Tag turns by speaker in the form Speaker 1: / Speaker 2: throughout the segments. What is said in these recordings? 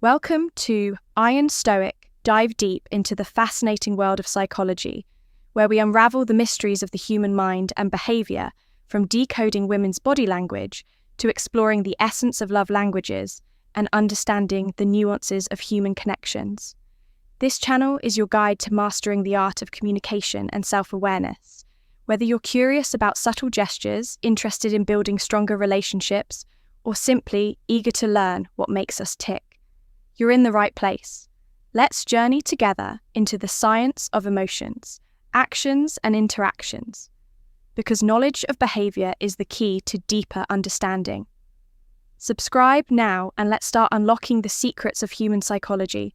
Speaker 1: Welcome to Stoic dive deep into the fascinating world of psychology, where we unravel the mysteries of the human mind and behaviour, from decoding women's body language to exploring the essence of love languages and understanding the nuances of human connections. This channel is your guide to mastering the art of communication and self-awareness. Whether you're curious about subtle gestures, interested in building stronger relationships, or simply eager to learn what makes us tick, you're in the right place. Let's journey together into the science of emotions, actions, and interactions, because knowledge of behaviour is the key to deeper understanding. Subscribe now and let's start unlocking the secrets of human psychology.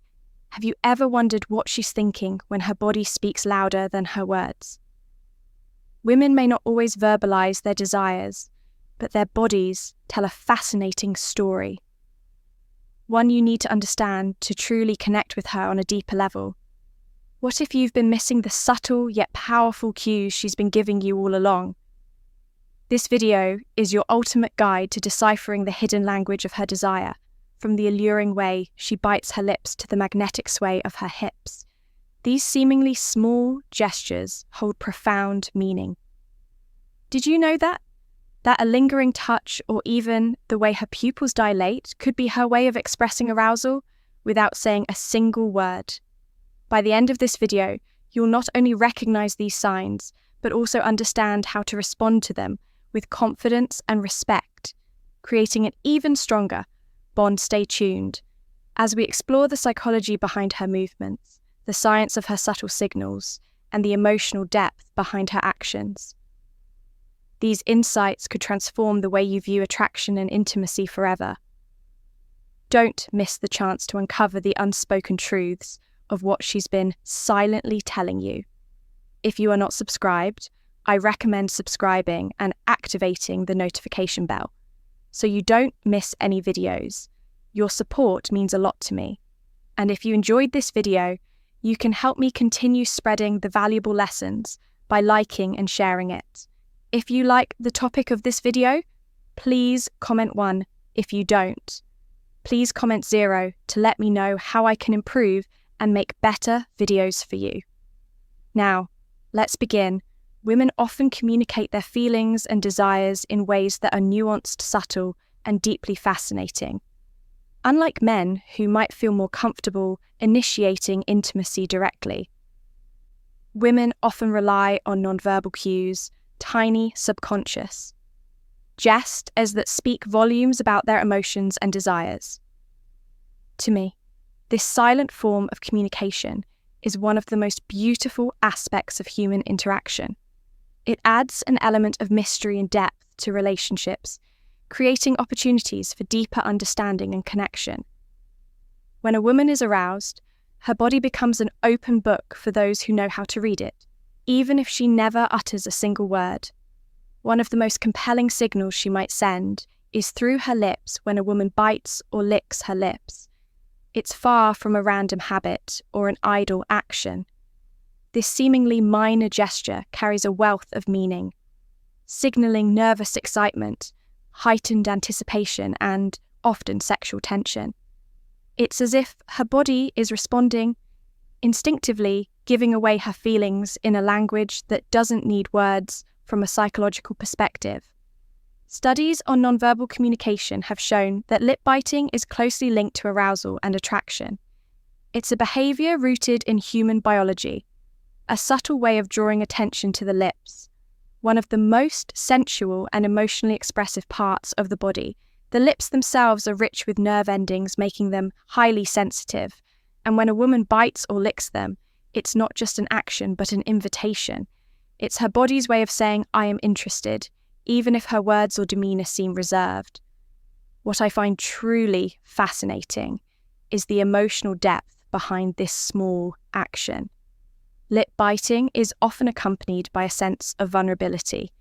Speaker 1: Have you ever wondered what she's thinking when her body speaks louder than her words? Women may not always verbalise their desires, but their bodies tell a fascinating story. One you need to understand to truly connect with her on a deeper level. What if you've been missing the subtle yet powerful cues she's been giving you all along? This video is your ultimate guide to deciphering the hidden language of her desire, from the alluring way she bites her lips to the magnetic sway of her hips. These seemingly small gestures hold profound meaning. Did you know that a lingering touch or even the way her pupils dilate could be her way of expressing arousal without saying a single word? By the end of this video, you'll not only recognize these signs, but also understand how to respond to them with confidence and respect, creating an even stronger bond. Stay tuned as we explore the psychology behind her movements, the science of her subtle signals, and the emotional depth behind her actions. These insights could transform the way you view attraction and intimacy forever. Don't miss the chance to uncover the unspoken truths of what she's been silently telling you. If you are not subscribed, I recommend subscribing and activating the notification bell so you don't miss any videos. Your support means a lot to me. And if you enjoyed this video, you can help me continue spreading the valuable lessons by liking and sharing it. If you like the topic of this video, please comment 1. If you don't, please comment 0 to let me know how I can improve and make better videos for you. Now, let's begin. Women often communicate their feelings and desires in ways that are nuanced, subtle, and deeply fascinating. Unlike men who might feel more comfortable initiating intimacy directly, women often rely on nonverbal cues, tiny, subconscious gestures that speak volumes about their emotions and desires. To me, this silent form of communication is one of the most beautiful aspects of human interaction. It adds an element of mystery and depth to relationships, creating opportunities for deeper understanding and connection. When a woman is aroused, her body becomes an open book for those who know how to read it, even if she never utters a single word. One of the most compelling signals she might send is through her lips when a woman bites or licks her lips. It's far from a random habit or an idle action. This seemingly minor gesture carries a wealth of meaning, signaling nervous excitement, heightened anticipation, and often sexual tension. It's as if her body is responding instinctively, giving away her feelings in a language that doesn't need words from a psychological perspective. Studies on nonverbal communication have shown that lip biting is closely linked to arousal and attraction. It's a behaviour rooted in human biology, a subtle way of drawing attention to the lips. One of the most sensual and emotionally expressive parts of the body, the lips themselves are rich with nerve endings, making them highly sensitive. And when a woman bites or licks them, it's not just an action but an invitation. It's her body's way of saying, I am interested, even if her words or demeanour seem reserved. What I find truly fascinating is the emotional depth behind this small action. Lip biting is often accompanied by a sense of vulnerability,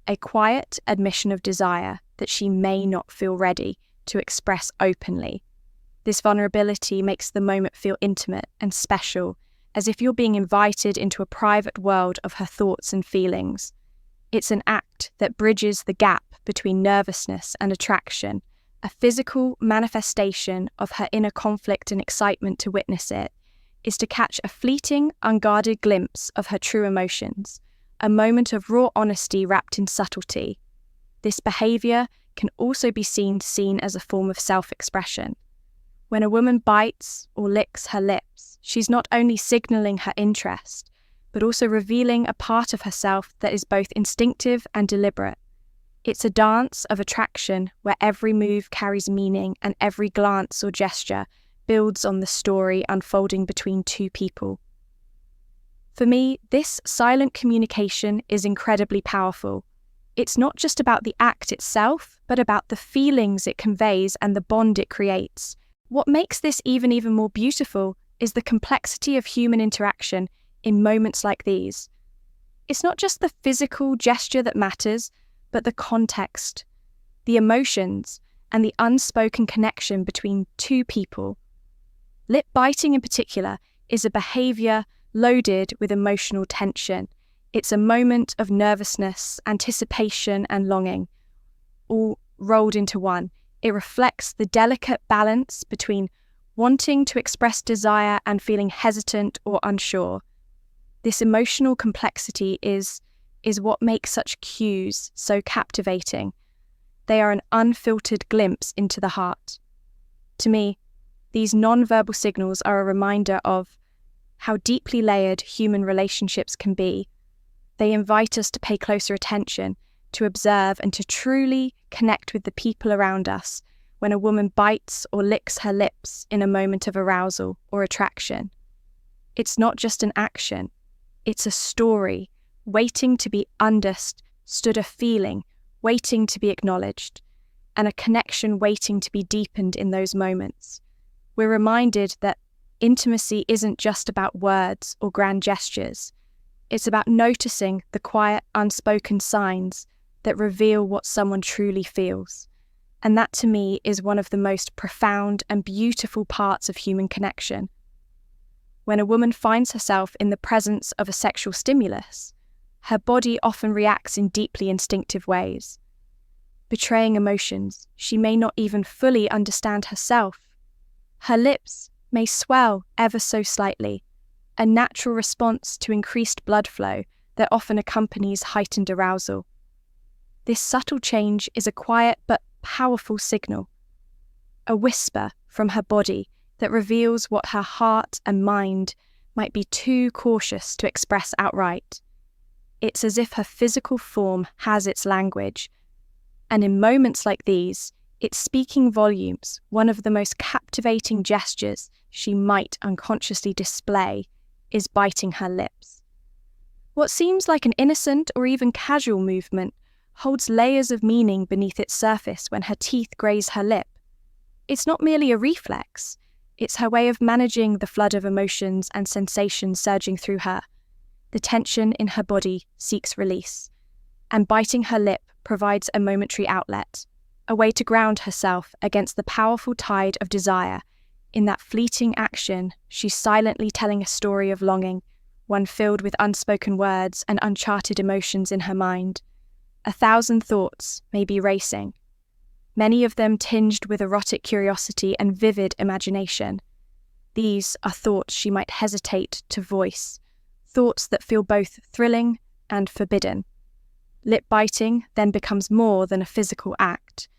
Speaker 1: a quiet admission of desire that she may not feel ready to express openly. This vulnerability makes the moment feel intimate and special, as if you're being invited into a private world of her thoughts and feelings. It's an act that bridges the gap between nervousness and attraction, a physical manifestation of her inner conflict and excitement to witness it, is to catch a fleeting, unguarded glimpse of her true emotions, a moment of raw honesty wrapped in subtlety. This behavior can also be seen as a form of self-expression. When a woman bites or licks her lips, she's not only signaling her interest, but also revealing a part of herself that is both instinctive and deliberate. It's a dance of attraction where every move carries meaning and every glance or gesture builds on the story unfolding between two people. For me, this silent communication is incredibly powerful. It's not just about the act itself, but about the feelings it conveys and the bond it creates. What makes this even more beautiful is the complexity of human interaction in moments like these. It's not just the physical gesture that matters, but the context, the emotions, and the unspoken connection between two people. Lip biting in particular is a behavior loaded with emotional tension. It's a moment of nervousness, anticipation, and longing, all rolled into one. It reflects the delicate balance between wanting to express desire and feeling hesitant or unsure. This emotional complexity is what makes such cues so captivating. They are an unfiltered glimpse into the heart. To me, these nonverbal signals are a reminder of how deeply layered human relationships can be. They invite us to pay closer attention, to observe, and to truly connect with the people around us when a woman bites or licks her lips in a moment of arousal or attraction. It's not just an action, it's a story waiting to be understood, a feeling waiting to be acknowledged, and a connection waiting to be deepened in those moments. We're reminded that intimacy isn't just about words or grand gestures. It's about noticing the quiet, unspoken signs that reveal what someone truly feels. And that, to me, is one of the most profound and beautiful parts of human connection. When a woman finds herself in the presence of a sexual stimulus, her body often reacts in deeply instinctive ways. Betraying emotions she may not even fully understand herself. Her lips may swell ever so slightly, a natural response to increased blood flow that often accompanies heightened arousal. This subtle change is a quiet but powerful signal, a whisper from her body that reveals what her heart and mind might be too cautious to express outright. It's as if her physical form has its language, and in moments like these, it's speaking volumes. One of the most captivating gestures she might unconsciously display is biting her lips. What seems like an innocent or even casual movement holds layers of meaning beneath its surface when her teeth graze her lip. It's not merely a reflex, it's her way of managing the flood of emotions and sensations surging through her. The tension in her body seeks release, and biting her lip provides a momentary outlet, a way to ground herself against the powerful tide of desire. In that fleeting action, she's silently telling a story of longing, one filled with unspoken words and uncharted emotions in her mind. 1,000 thoughts may be racing, many of them tinged with erotic curiosity and vivid imagination. These are thoughts she might hesitate to voice, thoughts that feel both thrilling and forbidden. Lip biting then becomes more than a physical act.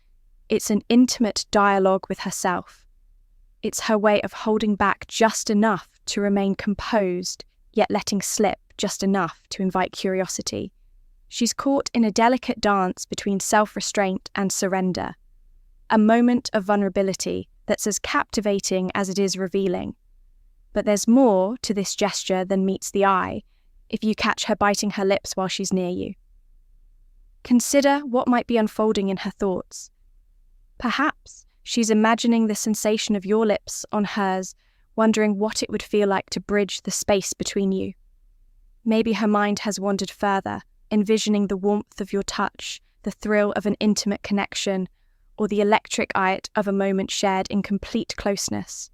Speaker 1: It's an intimate dialogue with herself. It's her way of holding back just enough to remain composed, yet letting slip just enough to invite curiosity. She's caught in a delicate dance between self-restraint and surrender, a moment of vulnerability that's as captivating as it is revealing. But there's more to this gesture than meets the eye if you catch her biting her lips while she's near you. Consider what might be unfolding in her thoughts. Perhaps she's imagining the sensation of your lips on hers, wondering what it would feel like to bridge the space between you. Maybe her mind has wandered further, envisioning the warmth of your touch, the thrill of an intimate connection, or the electric eye of a moment shared in complete closeness.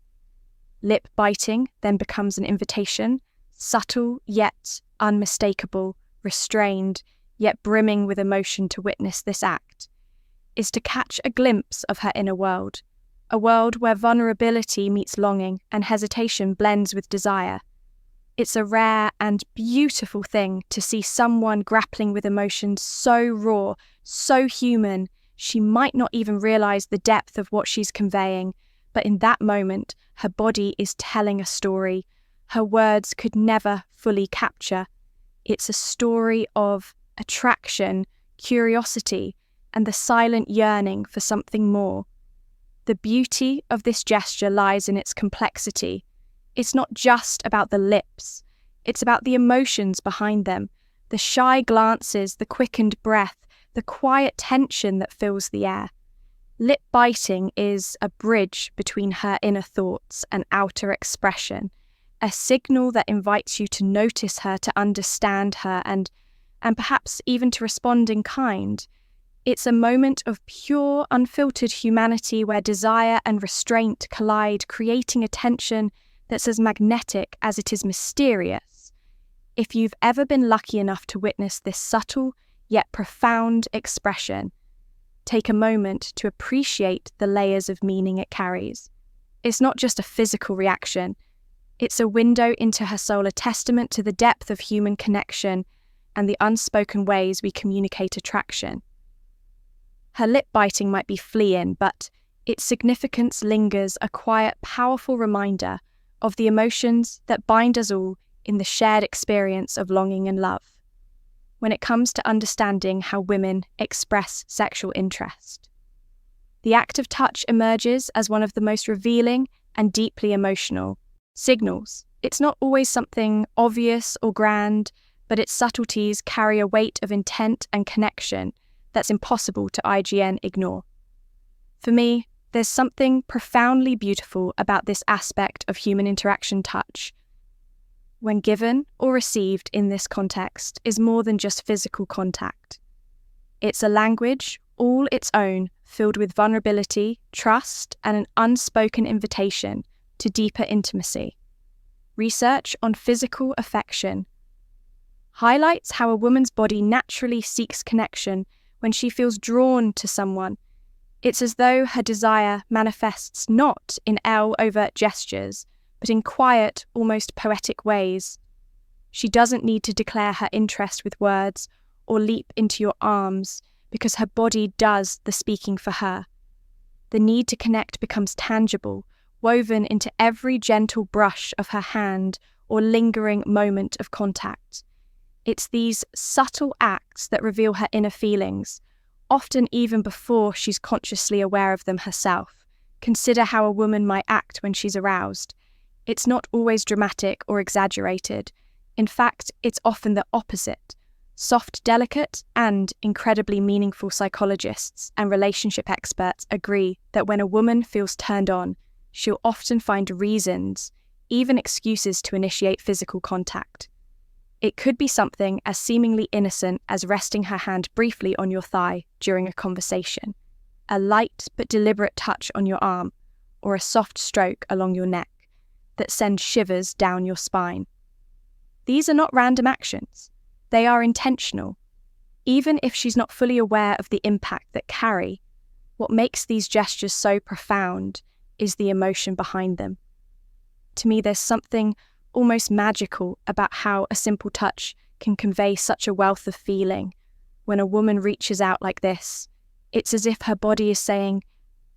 Speaker 1: Lip biting then becomes an invitation, subtle yet unmistakable, restrained yet brimming with emotion to witness this act. is to catch a glimpse of her inner world, a world where vulnerability meets longing and hesitation blends with desire. It's a rare and beautiful thing to see someone grappling with emotions so raw, so human, she might not even realize the depth of what she's conveying, but in that moment, her body is telling a story her words could never fully capture. It's a story of attraction, curiosity, and the silent yearning for something more. The beauty of this gesture lies in its complexity. It's not just about the lips, it's about the emotions behind them, the shy glances, the quickened breath, the quiet tension that fills the air. Lip biting is a bridge between her inner thoughts and outer expression, a signal that invites you to notice her, to understand her, and perhaps even to respond in kind. It's a moment of pure, unfiltered humanity where desire and restraint collide, creating a tension that's as magnetic as it is mysterious. If you've ever been lucky enough to witness this subtle yet profound expression, take a moment to appreciate the layers of meaning it carries. It's not just a physical reaction, it's a window into her soul, a testament to the depth of human connection and the unspoken ways we communicate attraction. Her lip biting might be fleeing, but its significance lingers, a quiet, powerful reminder of the emotions that bind us all in the shared experience of longing and love, when it comes to understanding how women express sexual interest. The act of touch emerges as one of the most revealing and deeply emotional signals. It's not always something obvious or grand, but its subtleties carry a weight of intent and connection that's impossible to IGN ignore. For me, there's something profoundly beautiful about this aspect of human interaction. Touch, when given or received in this context, is more than just physical contact. It's a language all its own, filled with vulnerability, trust, and an unspoken invitation to deeper intimacy. Research on physical affection highlights how a woman's body naturally seeks connection when she feels drawn to someone. It's as though her desire manifests not in overt gestures, but in quiet, almost poetic ways. She doesn't need to declare her interest with words or leap into your arms, because her body does the speaking for her. The need to connect becomes tangible, woven into every gentle brush of her hand or lingering moment of contact. It's these subtle acts that reveal her inner feelings, often even before she's consciously aware of them herself. Consider how a woman might act when she's aroused. It's not always dramatic or exaggerated. In fact, it's often the opposite. Soft, delicate, and incredibly meaningful psychologists and relationship experts agree that when a woman feels turned on, she'll often find reasons, even excuses, to initiate physical contact. It could be something as seemingly innocent as resting her hand briefly on your thigh during a conversation, a light but deliberate touch on your arm, or a soft stroke along your neck that sends shivers down your spine. These are not random actions. They are intentional. Even if she's not fully aware of the impact that carry, what makes these gestures so profound is the emotion behind them. To me, there's something almost magical about how a simple touch can convey such a wealth of feeling. When a woman reaches out like this, it's as if her body is saying,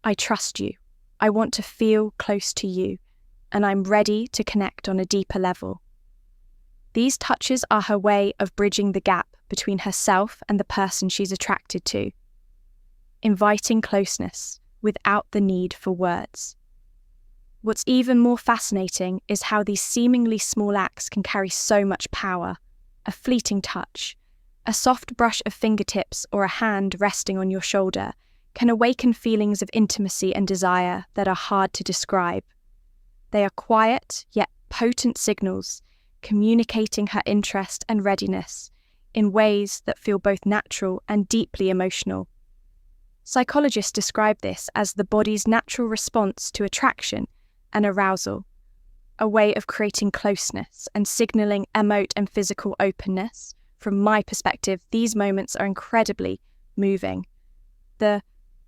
Speaker 1: "I trust you, I want to feel close to you, and I'm ready to connect on a deeper level." These touches are her way of bridging the gap between herself and the person she's attracted to, inviting closeness without the need for words. What's even more fascinating is how these seemingly small acts can carry so much power. A fleeting touch, a soft brush of fingertips, or a hand resting on your shoulder can awaken feelings of intimacy and desire that are hard to describe. They are quiet yet potent signals, communicating her interest and readiness in ways that feel both natural and deeply emotional. Psychologists describe this as the body's natural response to attraction and arousal, a way of creating closeness and signaling emote and physical openness. From my perspective, these moments are incredibly moving. The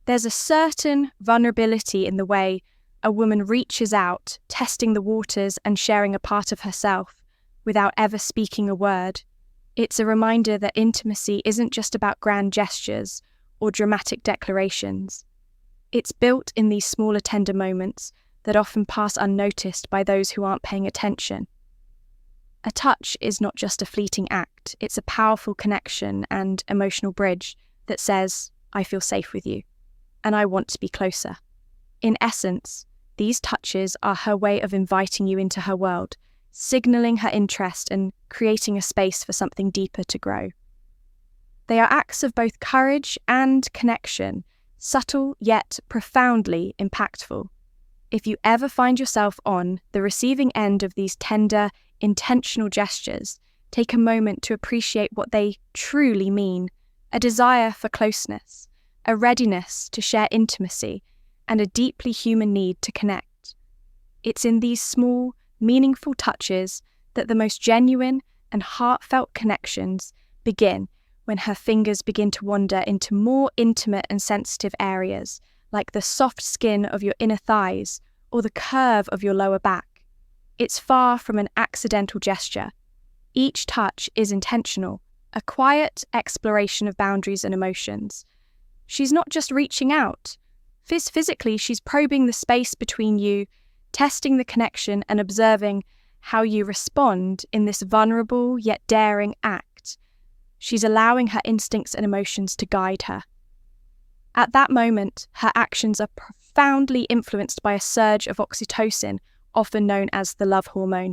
Speaker 1: There's a certain vulnerability in the way a woman reaches out, testing the waters and sharing a part of herself without ever speaking a word. It's a reminder that intimacy isn't just about grand gestures or dramatic declarations. It's built in these smaller, tender moments that often pass unnoticed by those who aren't paying attention. A touch is not just a fleeting act, it's a powerful connection and emotional bridge that says, I feel safe with you, and I want to be closer. In essence, these touches are her way of inviting you into her world, signaling her interest and creating a space for something deeper to grow. They are acts of both courage and connection, subtle yet profoundly impactful. If you ever find yourself on the receiving end of these tender, intentional gestures, take a moment to appreciate what they truly mean: a desire for closeness, a readiness to share intimacy, and a deeply human need to connect. It's in these small, meaningful touches that the most genuine and heartfelt connections begin, when her fingers begin to wander into more intimate and sensitive areas, like the soft skin of your inner thighs or the curve of your lower back. It's far from an accidental gesture. Each touch is intentional, a quiet exploration of boundaries and emotions. She's not just reaching out. Physically, she's probing the space between you, testing the connection and observing how you respond in this vulnerable yet daring act. She's allowing her instincts and emotions to guide her. At that moment, her actions are profoundly influenced by a surge of oxytocin, often known as the love hormone.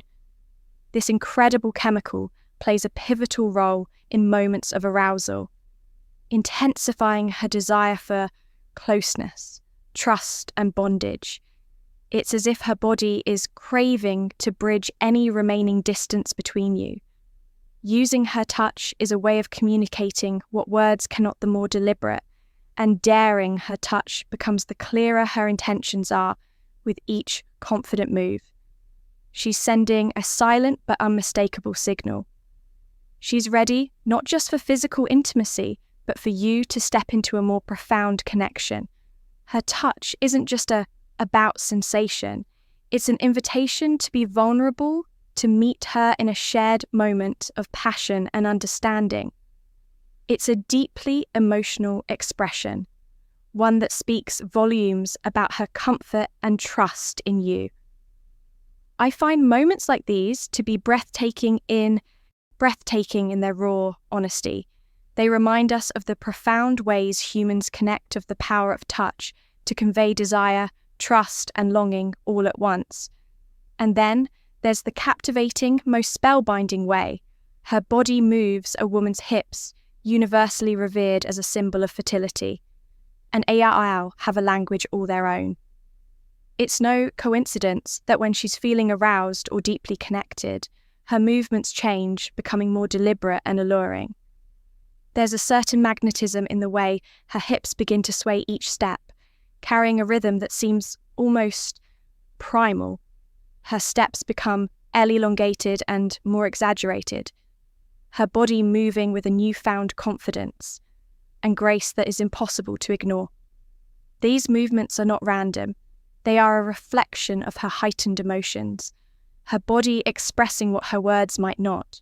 Speaker 1: This incredible chemical plays a pivotal role in moments of arousal, intensifying her desire for closeness, trust, and bondage. It's as if her body is craving to bridge any remaining distance between you. Using her touch is a way of communicating what words cannot, the more deliberate, and daring her touch becomes the clearer her intentions are with each confident move. She's sending a silent but unmistakable signal. She's ready not just for physical intimacy, but for you to step into a more profound connection. Her touch isn't just about sensation. It's an invitation to be vulnerable, to meet her in a shared moment of passion and understanding. It's a deeply emotional expression, one that speaks volumes about her comfort and trust in you. I find moments like these to be breathtaking in their raw honesty. They remind us of the profound ways humans connect, of the power of touch to convey desire, trust, and longing all at once. And then there's the captivating, most spellbinding way her body moves a woman's hips, universally revered as a symbol of fertility. And Aya'au have a language all their own. It's no coincidence that when she's feeling aroused or deeply connected, her movements change, becoming more deliberate and alluring. There's a certain magnetism in the way her hips begin to sway each step, carrying a rhythm that seems almost primal. Her steps become elongated and more exaggerated, her body moving with a newfound confidence and grace that is impossible to ignore. These movements are not random. They are a reflection of her heightened emotions, her body expressing what her words might not.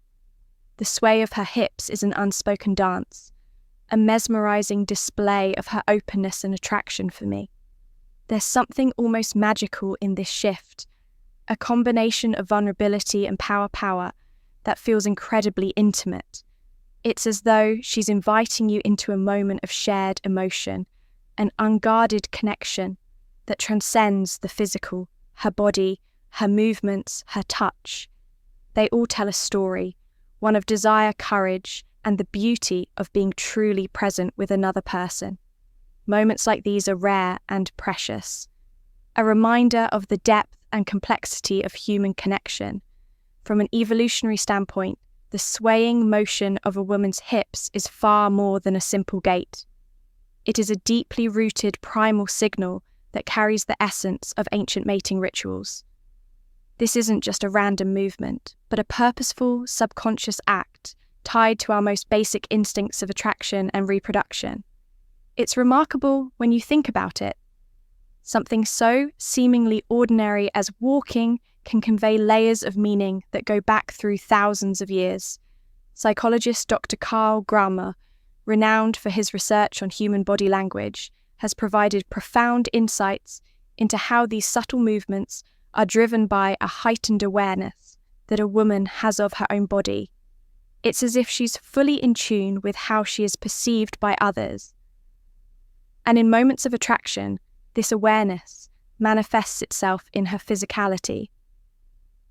Speaker 1: The sway of her hips is an unspoken dance, a mesmerizing display of her openness and attraction for me. There's something almost magical in this shift, a combination of vulnerability and power that feels incredibly intimate. It's as though she's inviting you into a moment of shared emotion, an unguarded connection that transcends the physical, her body, her movements, her touch. They all tell a story, one of desire, courage, and the beauty of being truly present with another person. Moments like these are rare and precious, a reminder of the depth and complexity of human connection. From an evolutionary standpoint, the swaying motion of a woman's hips is far more than a simple gait. It is a deeply rooted primal signal that carries the essence of ancient mating rituals. This isn't just a random movement, but a purposeful, subconscious act tied to our most basic instincts of attraction and reproduction. It's remarkable when you think about it. Something so seemingly ordinary as walking can convey layers of meaning that go back through thousands of years. Psychologist Dr. Carl Grammer, renowned for his research on human body language, has provided profound insights into how these subtle movements are driven by a heightened awareness that a woman has of her own body. It's as if she's fully in tune with how she is perceived by others. And in moments of attraction, this awareness manifests itself in her physicality,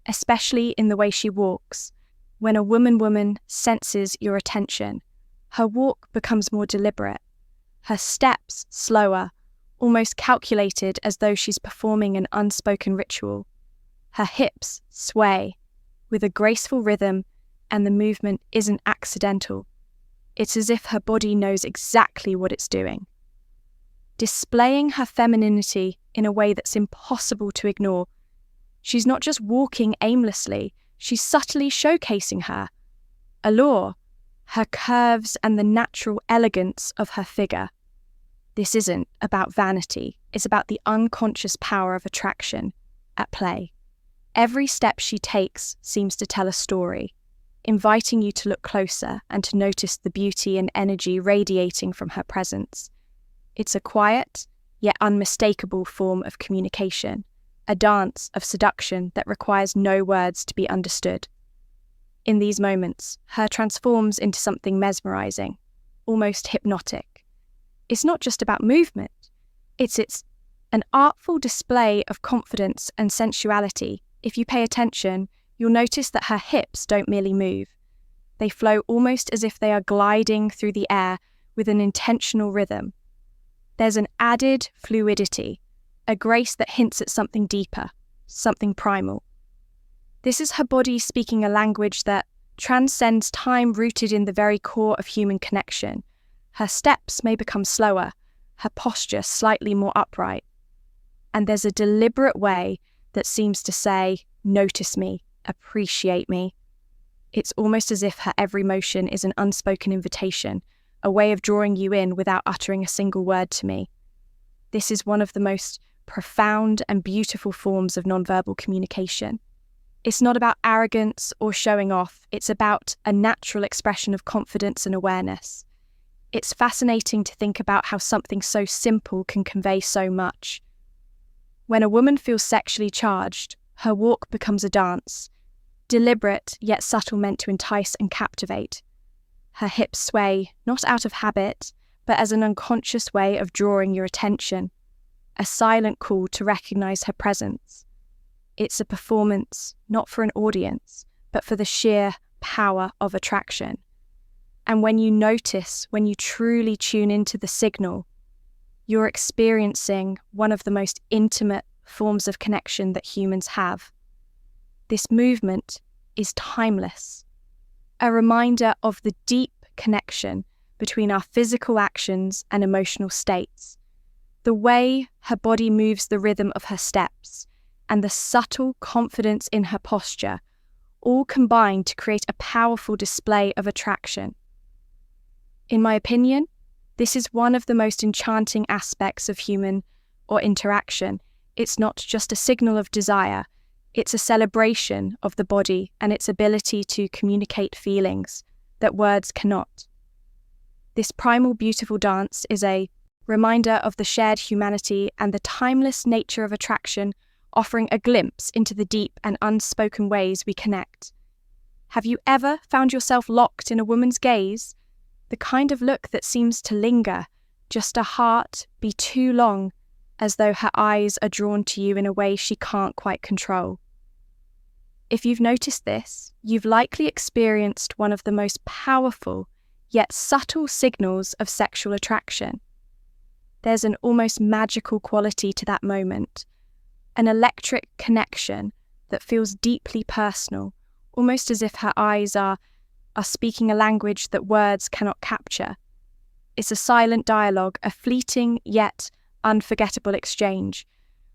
Speaker 1: especially in the way she walks. When a woman senses your attention, her walk becomes more deliberate, her steps slower, almost calculated as though she's performing an unspoken ritual. Her hips sway with a graceful rhythm, and the movement isn't accidental. It's as if her body knows exactly what it's doing. Displaying her femininity in a way that's impossible to ignore. She's not just walking aimlessly, she's subtly showcasing her allure, her curves, and the natural elegance of her figure. This isn't about vanity, it's about the unconscious power of attraction at play. Every step she takes seems to tell a story, inviting you to look closer and to notice the beauty and energy radiating from her presence. It's a quiet, yet unmistakable form of communication, a dance of seduction that requires no words to be understood. In these moments, her transforms into something mesmerizing, almost hypnotic. It's not just about movement, it's an artful display of confidence and sensuality. If you pay attention, you'll notice that her hips don't merely move. They flow almost as if they are gliding through the air with an intentional rhythm. There's an added fluidity, a grace that hints at something deeper, something primal. This is her body speaking a language that transcends time, rooted in the very core of human connection. Her steps may become slower, her posture slightly more upright. And there's a deliberate way that seems to say, notice me, appreciate me. It's almost as if her every motion is an unspoken invitation, a way of drawing you in without uttering a single word to me. This is one of the most profound and beautiful forms of nonverbal communication. It's not about arrogance or showing off, it's about a natural expression of confidence and awareness. It's fascinating to think about how something so simple can convey so much. When a woman feels sexually charged, her walk becomes a dance, deliberate yet subtle, meant to entice and captivate. Her hips sway, not out of habit, but as an unconscious way of drawing your attention, a silent call to recognize her presence. It's a performance, not for an audience, but for the sheer power of attraction. And when you notice, when you truly tune into the signal, you're experiencing one of the most intimate forms of connection that humans have. This movement is timeless, a reminder of the deep connection between our physical actions and emotional states. The way her body moves, the rhythm of her steps, and the subtle confidence in her posture all combine to create a powerful display of attraction. In my opinion, this is one of the most enchanting aspects of human or interaction. It's not just a signal of desire, it's a celebration of the body and its ability to communicate feelings that words cannot. This primal, beautiful dance is a reminder of the shared humanity and the timeless nature of attraction, offering a glimpse into the deep and unspoken ways we connect. Have you ever found yourself locked in a woman's gaze? The kind of look that seems to linger, just a heart be too long, as though her eyes are drawn to you in a way she can't quite control. If you've noticed this, you've likely experienced one of the most powerful yet subtle signals of sexual attraction. There's an almost magical quality to that moment, an electric connection that feels deeply personal, almost as if her eyes are speaking a language that words cannot capture. It's a silent dialogue, a fleeting yet unforgettable exchange,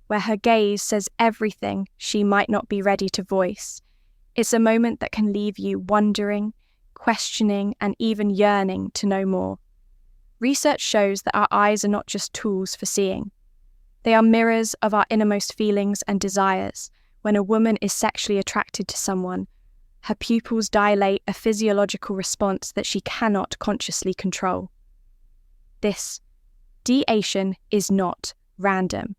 Speaker 1: where her gaze says everything she might not be ready to voice. It's a moment that can leave you wondering, questioning, and even yearning to know more. Research shows that our eyes are not just tools for seeing. They are mirrors of our innermost feelings and desires. When a woman is sexually attracted to someone, her pupils dilate, a physiological response that she cannot consciously control. This dilation is not random.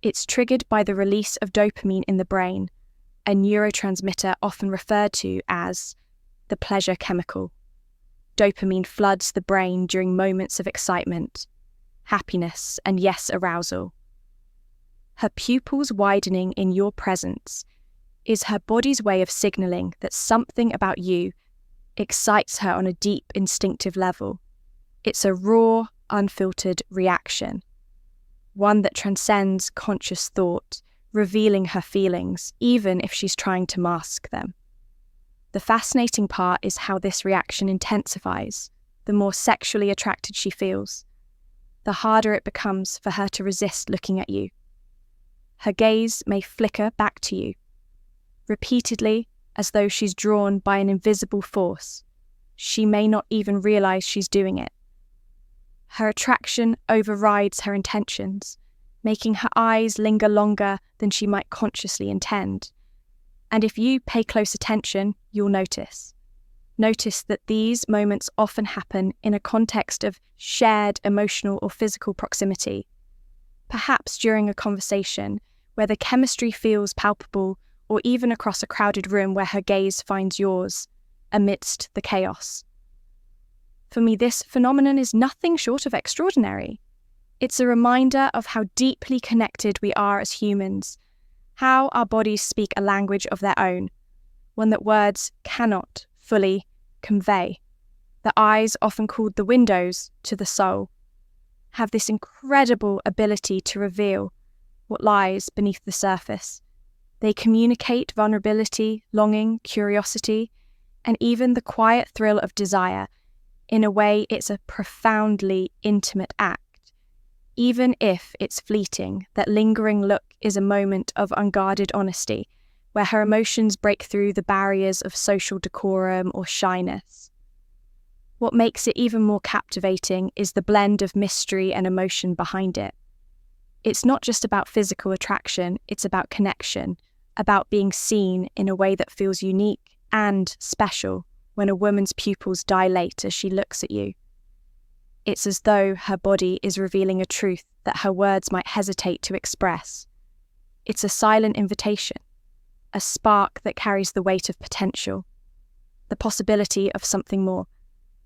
Speaker 1: It's triggered by the release of dopamine in the brain, a neurotransmitter often referred to as the pleasure chemical. Dopamine floods the brain during moments of excitement, happiness, and yes, arousal. Her pupils widening in your presence is her body's way of signaling that something about you excites her on a deep instinctive level. It's a raw, unfiltered reaction, one that transcends conscious thought, revealing her feelings, even if she's trying to mask them. The fascinating part is how this reaction intensifies the more sexually attracted she feels. The harder it becomes for her to resist looking at you. Her gaze may flicker back to you, repeatedly, as though she's drawn by an invisible force. She may not even realize she's doing it. Her attraction overrides her intentions, making her eyes linger longer than she might consciously intend. And if you pay close attention, you'll notice. Notice that these moments often happen in a context of shared emotional or physical proximity. Perhaps during a conversation where the chemistry feels palpable, or even across a crowded room where her gaze finds yours amidst the chaos. For me, this phenomenon is nothing short of extraordinary. It's a reminder of how deeply connected we are as humans, how our bodies speak a language of their own, one that words cannot fully convey. The eyes, often called the windows to the soul, have this incredible ability to reveal what lies beneath the surface. They communicate vulnerability, longing, curiosity, and even the quiet thrill of desire. In a way, it's a profoundly intimate act. Even if it's fleeting, that lingering look is a moment of unguarded honesty, where her emotions break through the barriers of social decorum or shyness. What makes it even more captivating is the blend of mystery and emotion behind it. It's not just about physical attraction, it's about connection, about being seen in a way that feels unique and special when a woman's pupils dilate as she looks at you. It's as though her body is revealing a truth that her words might hesitate to express. It's a silent invitation, a spark that carries the weight of potential, the possibility of something more,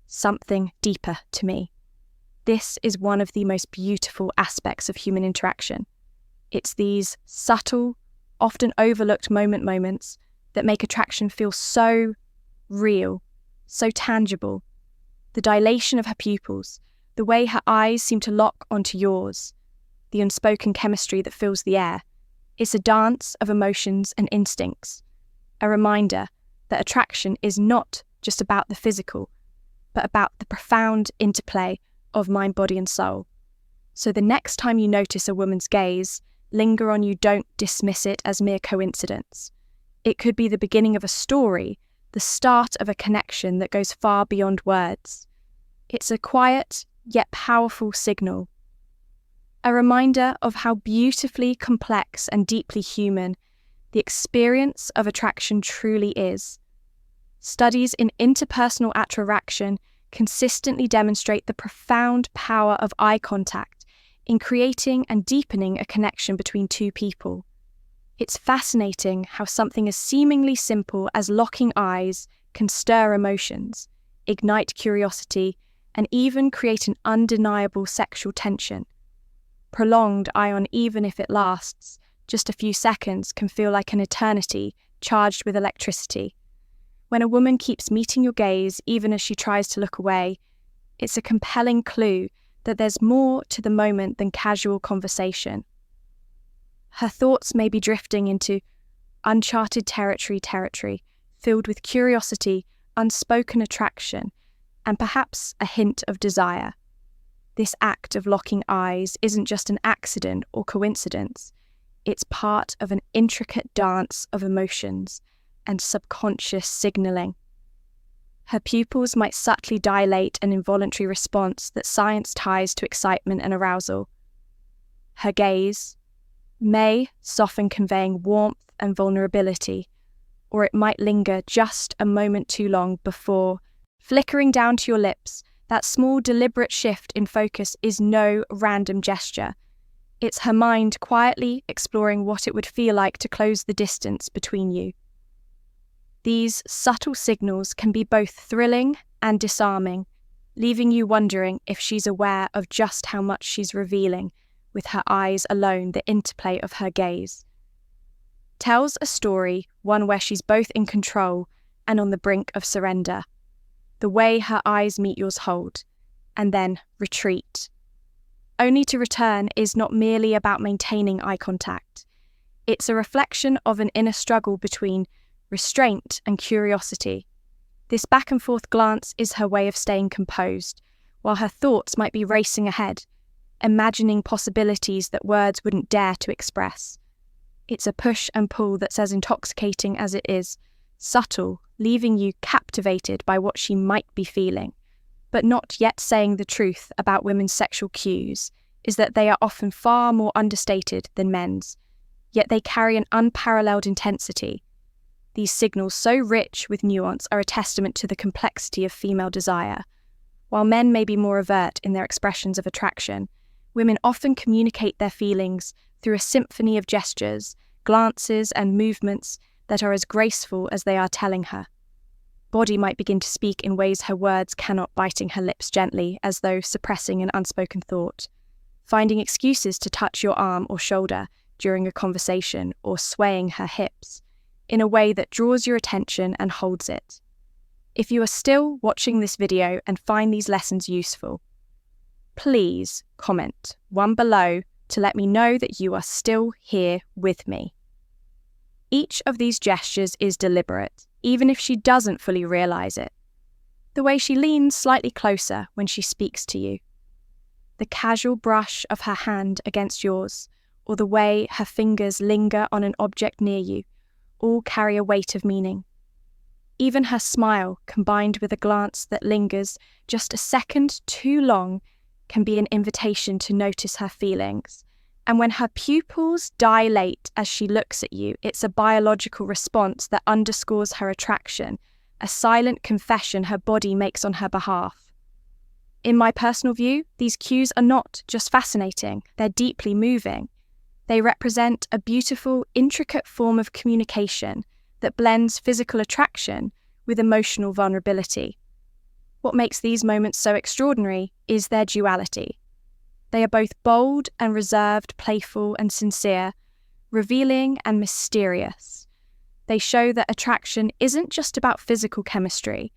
Speaker 1: something deeper to me. This is one of the most beautiful aspects of human interaction. It's these subtle, often overlooked moments that make attraction feel so real, so tangible. The dilation of her pupils, the way her eyes seem to lock onto yours, the unspoken chemistry that fills the air. It's a dance of emotions and instincts, a reminder that attraction is not just about the physical, but about the profound interplay of mind, body, and soul. So the next time you notice a woman's gaze linger on you, don't dismiss it as mere coincidence. It could be the beginning of a story, the start of a connection that goes far beyond words. It's a quiet yet powerful signal, a reminder of how beautifully complex and deeply human the experience of attraction truly is. Studies in interpersonal attraction consistently demonstrate the profound power of eye contact in creating and deepening a connection between two people. It's fascinating how something as seemingly simple as locking eyes can stir emotions, ignite curiosity, and even create an undeniable sexual tension. Prolonged eye-on, even if it lasts just a few seconds, can feel like an eternity charged with electricity. When a woman keeps meeting your gaze, even as she tries to look away, it's a compelling clue that there's more to the moment than casual conversation. Her thoughts may be drifting into uncharted territory filled with curiosity, unspoken attraction, and perhaps a hint of desire. This act of locking eyes isn't just an accident or coincidence. It's part of an intricate dance of emotions and subconscious signaling. Her pupils might subtly dilate an involuntary response that science ties to excitement and arousal. Her gaze may soften, conveying warmth and vulnerability, or it might linger just a moment too long before flickering down to your lips. That small, deliberate shift in focus is no random gesture. It's her mind quietly exploring what it would feel like to close the distance between you. These subtle signals can be both thrilling and disarming, leaving you wondering if she's aware of just how much she's revealing with her eyes alone. The interplay of her gaze tells a story, one where she's both in control and on the brink of surrender. The way her eyes meet yours hold, and then retreat, only to return, is not merely about maintaining eye contact. It's a reflection of an inner struggle between restraint and curiosity. This back and forth glance is her way of staying composed, while her thoughts might be racing ahead, imagining possibilities that words wouldn't dare to express. It's a push and pull that's as intoxicating as it is subtle, leaving you captivated by what she might be feeling. But not yet saying the truth about women's sexual cues is that they are often far more understated than men's, yet they carry an unparalleled intensity. These signals, so rich with nuance, are a testament to the complexity of female desire. While men may be more overt in their expressions of attraction, women often communicate their feelings through a symphony of gestures, glances, and movements that are as graceful as they are telling her. Body might begin to speak in ways her words cannot, biting her lips gently as though suppressing an unspoken thought, finding excuses to touch your arm or shoulder during a conversation, or swaying her hips in a way that draws your attention and holds it. If you are still watching this video and find these lessons useful, please comment one below to let me know that you are still here with me. Each of these gestures is deliberate, even if she doesn't fully realize it. The way she leans slightly closer when she speaks to you, the casual brush of her hand against yours, or the way her fingers linger on an object near you, all carry a weight of meaning. Even her smile, combined with a glance that lingers just a second too long, can be an invitation to notice her feelings. And when her pupils dilate as she looks at you, it's a biological response that underscores her attraction, a silent confession her body makes on her behalf. In my personal view, these cues are not just fascinating, they're deeply moving. They represent a beautiful, intricate form of communication that blends physical attraction with emotional vulnerability. What makes these moments so extraordinary is their duality. They are both bold and reserved, playful and sincere, revealing and mysterious. They show that attraction isn't just about physical chemistry.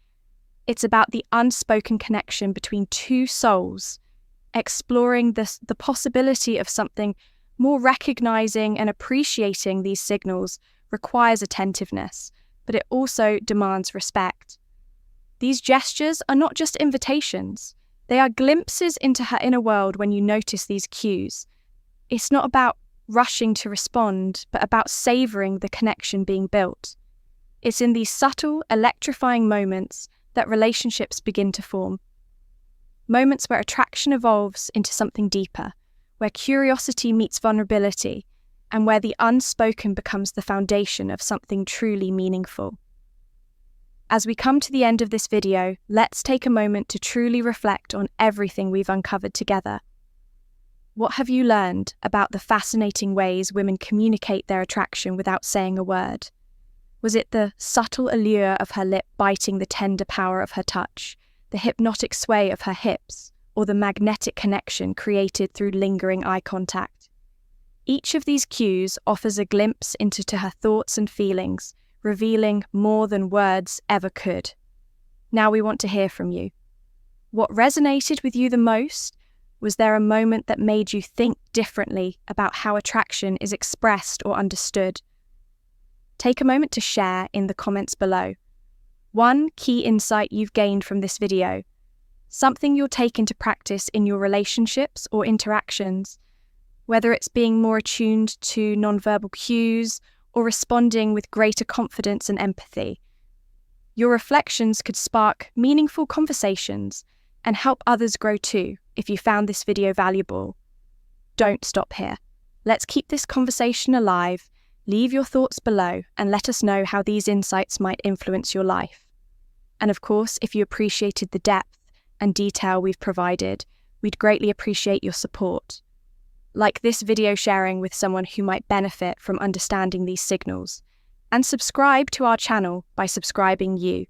Speaker 1: It's about the unspoken connection between two souls, exploring the possibility of something more. Recognizing and appreciating these signals requires attentiveness, but it also demands respect. These gestures are not just invitations. They are glimpses into her inner world when you notice these cues. It's not about rushing to respond, but about savoring the connection being built. It's in these subtle, electrifying moments that relationships begin to form. Moments where attraction evolves into something deeper, where curiosity meets vulnerability, and where the unspoken becomes the foundation of something truly meaningful. As we come to the end of this video, let's take a moment to truly reflect on everything we've uncovered together. What have you learned about the fascinating ways women communicate their attraction without saying a word? Was it the subtle allure of her lip biting the tender power of her touch, the hypnotic sway of her hips, or the magnetic connection created through lingering eye contact? Each of these cues offers a glimpse into her thoughts and feelings, revealing more than words ever could. Now we want to hear from you. What resonated with you the most? Was there a moment that made you think differently about how attraction is expressed or understood? Take a moment to share in the comments below. One key insight you've gained from this video, something you'll take into practice in your relationships or interactions, whether it's being more attuned to nonverbal cues or responding with greater confidence and empathy. Your reflections could spark meaningful conversations and help others grow too if you found this video valuable. Don't stop here. Let's keep this conversation alive. Leave your thoughts below and let us know how these insights might influence your life. And of course, if you appreciated the depth and detail we've provided, we'd greatly appreciate your support. Like this video sharing with someone who might benefit from understanding these signals, and subscribe to our channel by subscribing you.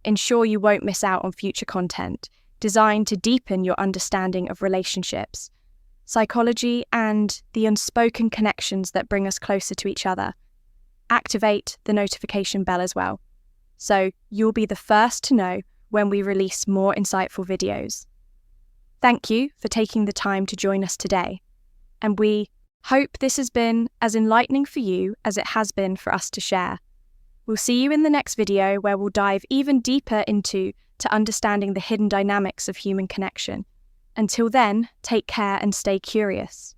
Speaker 1: Ensure you won't miss out on future content designed to deepen your understanding of relationships, psychology, and the unspoken connections that bring us closer to each other. Activate the notification bell as well, so you'll be the first to know when we release more insightful videos. Thank you for taking the time to join us today, and we hope this has been as enlightening for you as it has been for us to share. We'll see you in the next video where we'll dive even deeper into understanding the hidden dynamics of human connection. Until then, take care and stay curious.